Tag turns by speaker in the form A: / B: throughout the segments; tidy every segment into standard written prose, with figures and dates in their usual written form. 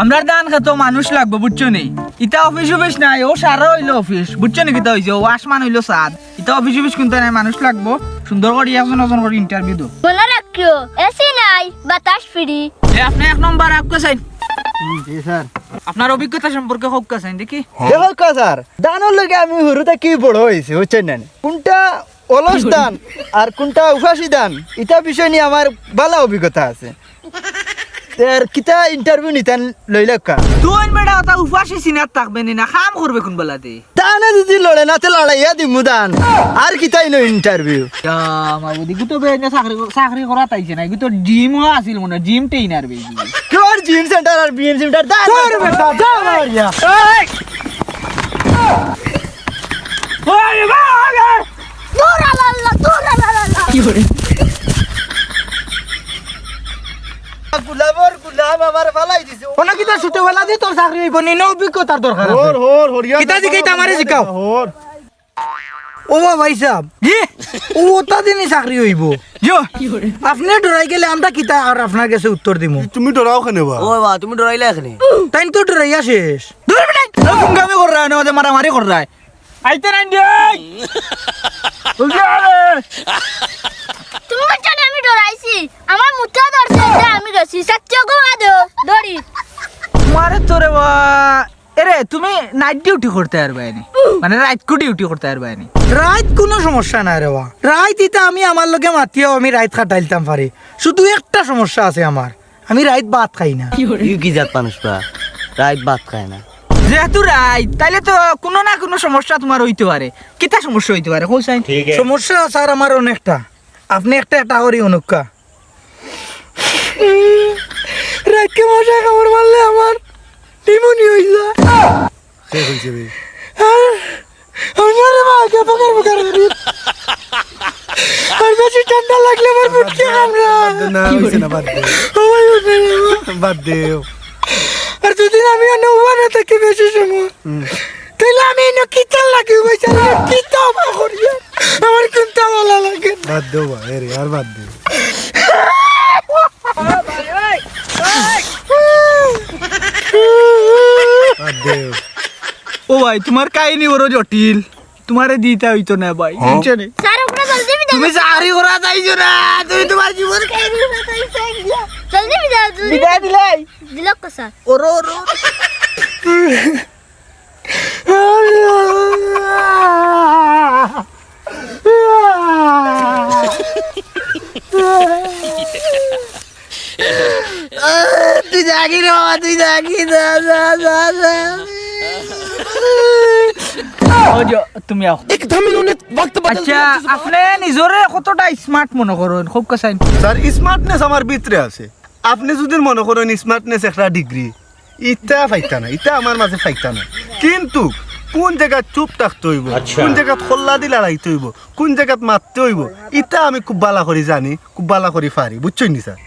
A: আমরা দান খেত মানুষ লাগবো বুঝছো নি ইটা অফিস নাই ও সারা হইলো অফিস বুঝছো নি কিতা হইছে ও আসমান হইলো সাদ ইটা অফিস কিন্তু নাই মানুষ লাগবো সুন্দর করে একজন করে ইন্টারভিউ দো
B: মনে রাখিও এসি নাই বাতাস ফ্রি
A: আপনি এক নম্বর আপকা চাই
C: জি স্যার
A: আপনার অভিজ্ঞতা সম্পর্কে হোক চাই দেখি
C: দেখো কা স্যার দানের লগে আমি হুরুতে কি বড় হয়েছে বুঝছেন না কোনটা অলস দান আর কোনটা উফাসি দান এটা বিষয় নিয়ে আমার ভালো অভিজ্ঞতা আছে আর কিতা ইন্টারভিউ নিতেন লইলেকা
A: তুই বেটা তা উপাসী সিনার থাকবে না কাম করবে কোন বেলাতে
C: দানে যদি লড়ে না তো লড়াইয়া দিমু দান আর কিতাই নো ইন্টারভিউ
A: মাবুদি গুতো বেনে চাকরি করা তাইছে না গুতো জিমও আছিল মনে জিম ট্রেইনার বে
C: তোর জিম সেন্টার আর বিএম সেন্টার দান তোর বেটা দা মারিয়া
A: ওই বাবা
B: দূর আল্লাহ
A: কি করে
C: গুলাব আমার ফালাই দিছে
A: কোন কিতা ছোটবেলা দিয়ে তোর চাকরি হইব নি অভিজ্ঞতার দরকার
C: হোর হোর হরিয়া
A: কিতা জিকাইতা আমারে জিকাও
C: হোর
A: ও ভাই সাহেব জি ও ওটা দিনই চাকরি হইব জো আপনি ডরাই গেলে আমরা কিতা আর আপনার কাছে উত্তর দিমু
C: তুমি ডরাও কেন বা
D: ও বাবা তুমি ডরাইলে এখানে
A: তাই তো ডরাইয়া শেষ দূর বেটা ফুঙ্গামি কর রা না ওদের মারামারি কর রা আইতে নাই দেই
B: তুমি জানো আমি ডরাইছি আমার মুঠা ধরছে আমি গেছি সত্য গোয়া দো দড়ি
A: মারে তোরে বা এরে তুমি নাইট ডিউটি করতে পারবে না মানে রাত কো ডিউটি করতে পারবে না রাত কোনো সমস্যা নাই রে বা রাত ইতা আমি আমার লগে মাতিও আমি রাত কাটাইতাম পারি শুধু একটা সমস্যা আছে আমার আমি রাত ভাত খাই না
D: ইউ কি জাত মানুষ পা রাত ভাত খায় না
A: যেহেতু রাত তাইলে তো কোনো না কোনো সমস্যা তোমার হইতে পারে কিতা সমস্যা হইতে পারে কইছাই সমস্যা স্যার আমার অনেকটা আপনি একটা করি অনুকা রাতকে মশা কামড় মারলে আমার নিমোনি হই যায়
C: কে কইছে রে
A: আমার মাকে পকার করি আর বেশি ঠান্ডা লাগলে আমার মুটকি কামড়া
C: না হইছে না বাদ দে বাদ দে
A: আর যদি আমি নৌবানে থাকি বেশি সময় তাইলে আমি এনে কিতা লাগে বেচারা কিতা করি আমার কোনটা ভালো লাগে
C: বাদ দে বা রে আর বাদ দে বাদ দে
A: ও ভাই তোমার কাহিনী বড় জটিল তোমারে দিতে হইতো না ভাই বুঝছো নি
B: স্যার উপরে জলদি বিদায়
A: তুমি চাকরি করা যাইছো না তুমি তোমার জীবন
B: জলদি বিদায়
A: বিদায় দিলাই
B: দিলক কো স্যার
A: ওরো ওরো তুই জাগি রে বাবা তুই জাগি তুমি আও আচ্ছা আপনি নিজরে কতটা স্মার্ট মনে করেন খুব কাছাই
C: স্যার স্মার্টনেস আমার ভিতরে আছে আপনি যদি মনে করেন স্মার্টনেস একটা ডিগ্রি ইটা ফাইতা না ইটা আমার মাঝে ফাইতা না কিন্তু কোন জায়গা চুপ থাকতে হইব কোন জায়গা খোল্লা দি লড়াইতে হইব কোন জায়গা মারতে হইব ইটা আমি খুব ভালো করে জানি খুব ভালো করে পারি বুঝছই নি স্যার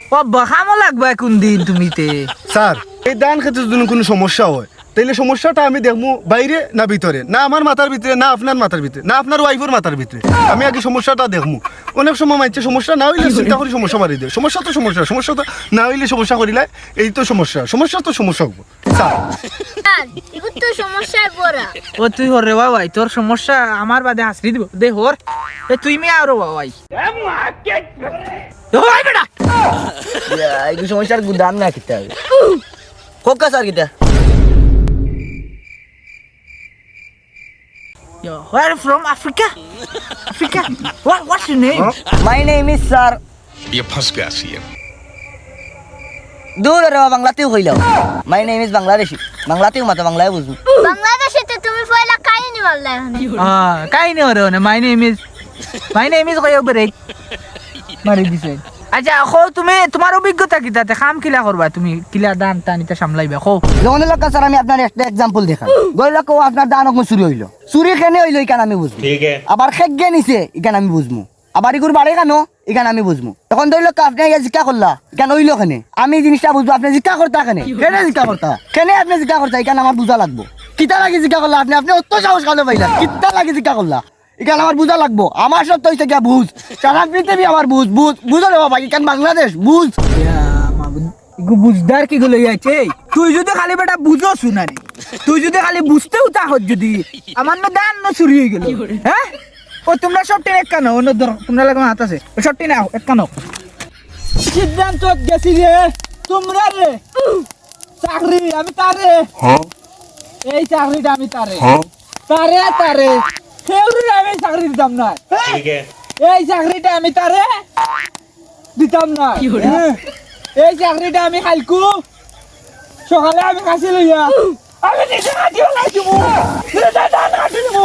A: ও বাহামো লাগবে কোন দিন তুমিতে
C: স্যার এই দান খেতে যদি কোনো সমস্যা হয় তাইলে সমস্যাটা আমি দেখবো বাইরে না ভিতরে না আমার মাথার ভিতরে না আপনার মাথার ভিতরে না আপনার ওয়াইফের মাথার ভিতরে আমি আগে সমস্যাটা দেখবো অনেক সময় মানছে সমস্যা না হইলে চিন্তা করি সমস্যা বাড়ি দেয় সমস্যা তো না হইলে সমস্যা করিলে এই তো সমস্যা তো সমস্যা হবো স্যার
B: স্যার এগুলো তো সমস্যায় পড়া
A: ও তুই হর রে ভাই তোর সমস্যা আমার বাদে হাসরি দিব দে হর এ তুই মি আরো ভাই ওই বেটা
D: এই সমস্যার গুদান না কিতা কোক কা স্যার কিতা
A: Yo, where are you from? Africa? Africa? What's your name?
D: My name is sir
E: ये फंस गया सीएम
D: দূর রে বাংলাতেও কইলাও মাই নেম ইজ বাংলাদেশি বাংলাতেও মাতা বাংলায় বুঝু
B: বাংলাদেশে তো তুমি পয়লা কাহিনী বললা এখানে
A: কাই নে ওরে না my name is কইও ব্রেক মারি দিছে আচ্ছা খো তুমি তোমার অভিজ্ঞতা কি তাতে কাম কিলা করবা তুমি কিলা দান টানিতে সামলাইবা খো
D: যখন লোক স্যার আমি আপনার একটা एग्जांपल দেখাই গই লোক আপনার দানক চুরি হইলো চুরি কেনে হইলো ইকান আমি বুঝবো ঠিক আছে আবার খেগে নিছে ইকান আমি বুঝমু আবার ইগুর বাড়ি কেন ইকান আমি বুঝমু তখন ধরে লোক আপনি জিজ্ঞা করলা ইকান হইলো কেনে আমি জিনিসটা বুঝবো আপনি জিজ্ঞা করতা কেনে জিজ্ঞা করতা কেনে আপনি জিজ্ঞা করতা ইকান আমার বুঝা লাগবো কিতা লাগি জিজ্ঞা করলা আপনি অত সাহস কালো পাইলা কিতা লাগি জিজ্ঞা করলা ইকান আমার বুঝা লাগবো আমার সব তো হইছে গিয়া বুঝ সারা পৃথিবী আমার বুঝ বুঝো রে বাবা ইকান বাংলাদেশ বুঝ
A: ইগু বুঝদার কি গুলো যাইছে তুই যদি খালি বেটা বুঝো শুনানি তুই যদি খালি বুঝতেও তাহত যদি আমার না দান না চুরি হয়ে গেল হ্যাঁ ও তোমরা সব টেনে এক কানো অন্য তোমরা লাগে হাত আছে সব টেনে এক কানো সিদ্ধান্ত গেছি রে তোমরা রে চাকরি আমি তারে এই চাকরিটা আমি তারে তারে তারে কেউরে আমি চাকরি দিতাম না এই চাকরিটা আমি তারে দিতাম না এই চাকরিটা আমি খাইকু সকালে আমি কাছে লইয়া আমি নিজে কাটিও নাই দিব নিজে দান কাটি দিব